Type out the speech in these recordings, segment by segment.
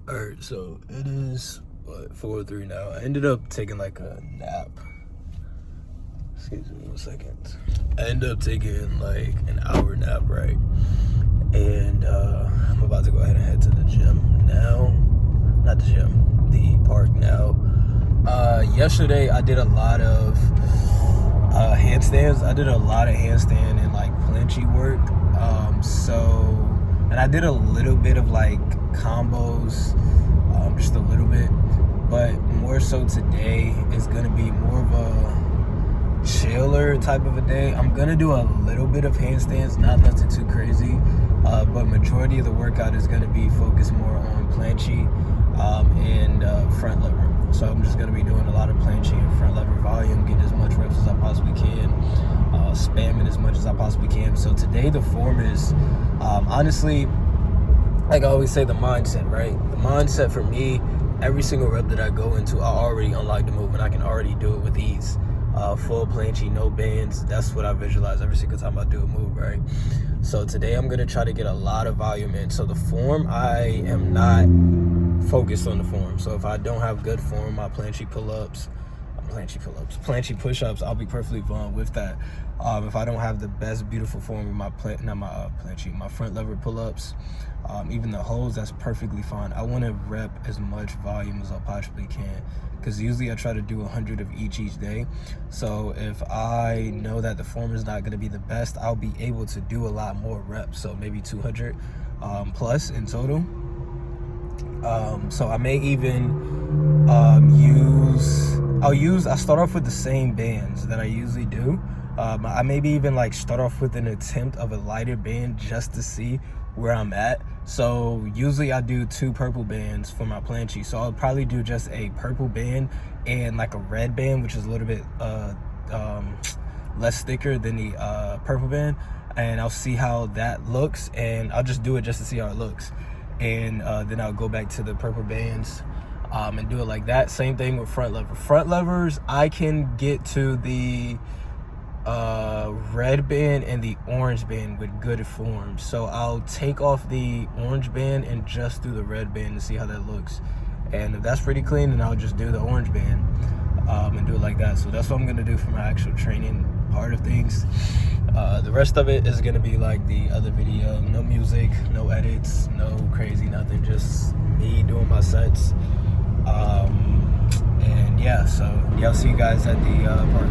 Alright, so it is, 4:03 now. I ended up taking like a nap. Excuse me 1 second. I ended up taking like an hour nap, right? And I'm about to go ahead and head to the gym now. Not the gym, the park now. Yesterday I did a lot of handstands. I did a lot of handstand and like planche work. And I did a little bit of like combos, just a little bit, but more so today is gonna be more of a chiller type of a day. I'm gonna do a little bit of handstands, not nothing too crazy, but majority of the workout is gonna be focused more on planche and front lever. So I'm just gonna be doing a lot of planche and front lever volume, getting as much reps as I possibly can, spamming as much as I possibly can. So today the form is honestly, like I always say, the mindset, right? The mindset for me, every single rep that I go into, I already unlock the move and I can already do it with ease. Full planche, no bands. That's what I visualize every single time I do a move, right? So today I'm gonna try to get a lot of volume in. So the form, I am not focused on the form. So if I don't have good form, my planche push-ups, I'll be perfectly fine with that. If I don't have the best beautiful form with my my front lever pull-ups, even the holds, that's perfectly fine. I want to rep as much volume as I possibly can, because usually I try to do 100 of each day. So if I know that the form is not going to be the best, I'll be able to do a lot more reps, so maybe 200 plus in total. So I may even I'll start off with the same bands that I usually do. I maybe even like start off with an attempt of a lighter band just to see where I'm at. So usually I do 2 purple bands for my planche. So I'll probably do just a purple band and like a red band, which is a little bit less thicker than the purple band. And I'll see how that looks, and I'll just do it just to see how it looks. And then I'll go back to the purple bands and do it like that. Same thing with front lever. Front levers, I can get to the red band and the orange band with good form. So I'll take off the orange band and just do the red band to see how that looks. And if that's pretty clean, then I'll just do the orange band and do it like that. So that's what I'm gonna do for my actual training part of things. The rest of it is gonna be like the other video. No music, no edits, no crazy nothing, just me doing my sets. And yeah, so yeah, I'll see you guys at the park.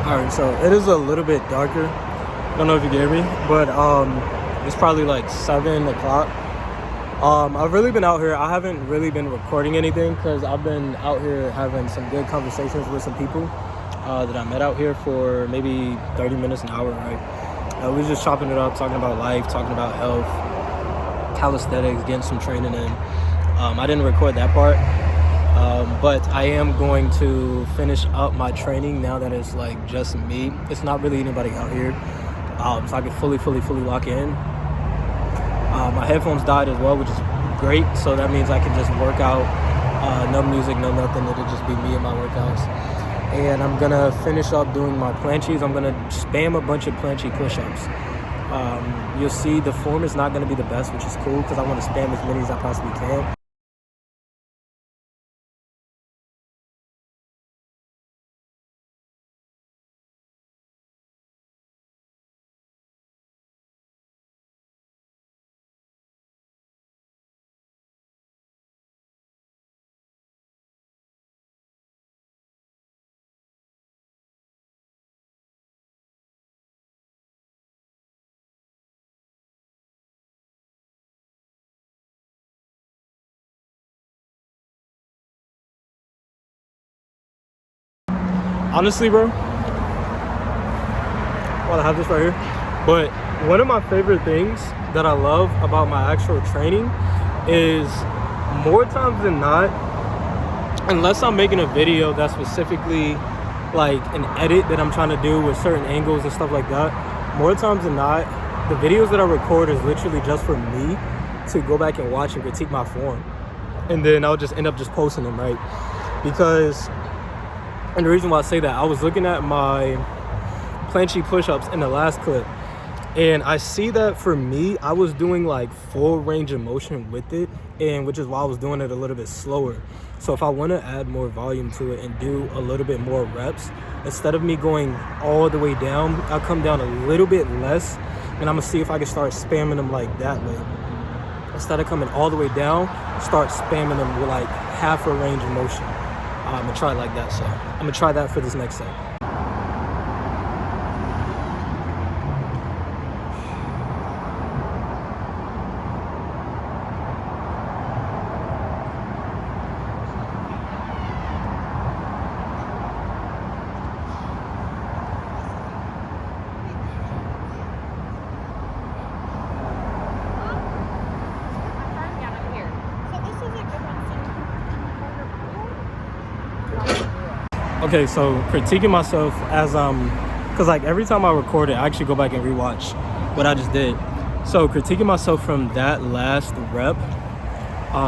All right, so it is a little bit darker. I don't know if you can hear me, but it's probably like 7 o'clock. I've really been out here. I haven't really been recording anything because I've been out here having some good conversations with some people that I met out here for maybe 30 minutes, an hour, right? We was just chopping it up, talking about life, talking about health, calisthenics, getting some training in. I didn't record that part, but I am going to finish up my training now that it's like just me. It's not really anybody out here, so I can fully lock in. My headphones died as well, which is great. So that means I can just work out, no music, no nothing. It'll just be me and my workouts. And I'm gonna finish up doing my planches. I'm gonna spam a bunch of planche push-ups. You'll see the form is not gonna be the best, which is cool because I want to spam as many as I possibly can. Honestly, bro, while I have this right here, but one of my favorite things that I love about my actual training is more times than not, unless I'm making a video that's specifically like an edit that I'm trying to do with certain angles and stuff like that, more times than not, the videos that I record is literally just for me to go back and watch and critique my form. And then I'll just end up just posting them, right? Because, and the reason why I say that, I was looking at my planche push-ups in the last clip, and I see that for me, I was doing like full range of motion with it, and which is why I was doing it a little bit slower. So if I want to add more volume to it and do a little bit more reps, instead of me going all the way down, I'll come down a little bit less, and I'm gonna see if I can start spamming them like that way. Instead of coming all the way down, start spamming them with like half a range of motion. I'm gonna try it like that, so I'm gonna try that for this next set. Okay, so critiquing myself as because like every time I record it, I actually go back and rewatch what I just did. So critiquing myself from that last rep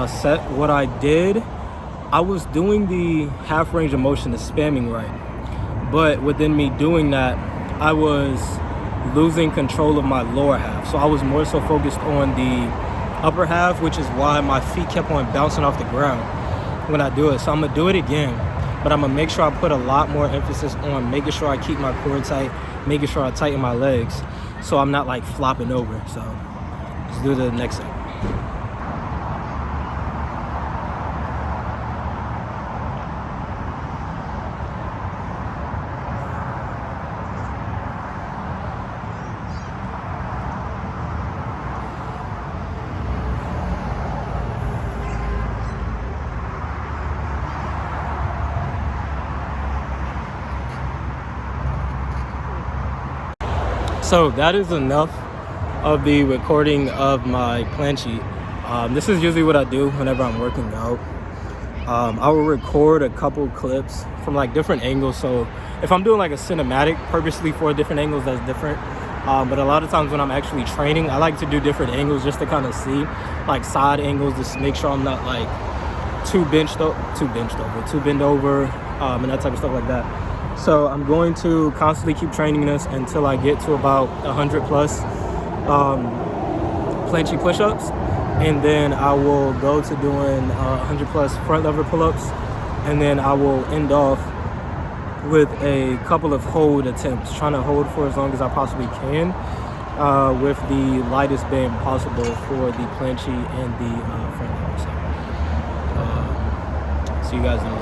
set, what I did, I was doing the half range of motion, the spamming right, but within me doing that, I was losing control of my lower half. So I was more so focused on the upper half, which is why my feet kept on bouncing off the ground when I do it. So I'm gonna do it again, but I'm gonna make sure I put a lot more emphasis on making sure I keep my core tight, making sure I tighten my legs so I'm not like flopping over. So let's do the next set. So that is enough of the recording of my planche. This is usually what I do whenever I'm working out. I will record a couple clips from like different angles. So if I'm doing like a cinematic purposely for different angles, that's different. But a lot of times when I'm actually training, I like to do different angles just to kind of see like side angles, just make sure I'm not like too bent over, and that type of stuff like that. So I'm going to constantly keep training this until I get to about 100 plus planche push-ups, and then I will go to doing 100 plus front lever pull-ups, and then I will end off with a couple of hold attempts, trying to hold for as long as I possibly can with the lightest band possible for the planche and the front lever. So you guys know.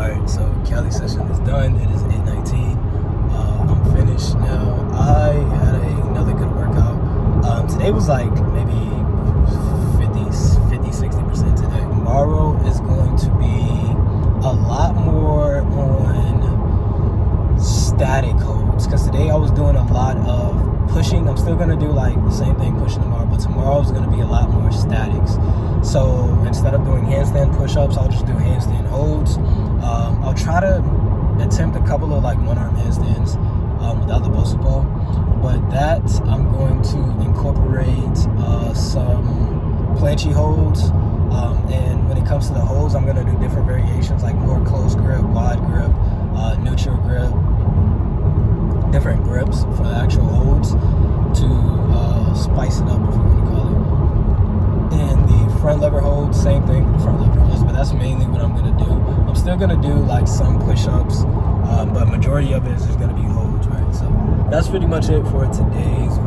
Alright, so Cali session is done. It is 8:19. I'm finished now. I had another good workout. Today was like maybe 60% today. Tomorrow is going to be a lot more on static holds, because today I was doing a lot of pushing. I'm still going to do like the same thing pushing tomorrow, but tomorrow is going to be a lot more statics. So instead of doing handstand push-ups, I'll just do handstand holds. I'll try to attempt a couple of like one-arm handstands without the Bosa ball, but that I'm going to incorporate some planchy holds, and when it comes to the holds, I'm going to do different variations, like more close grip, wide grip, neutral grip, different grips for the actual holds to spice it up, if you want to call it. And the front lever holds, same thing with the front lever holds, but that's mainly what I'm going to do. I'm still going to do like some push-ups, but majority of it is just going to be holds, right? So that's pretty much it for today's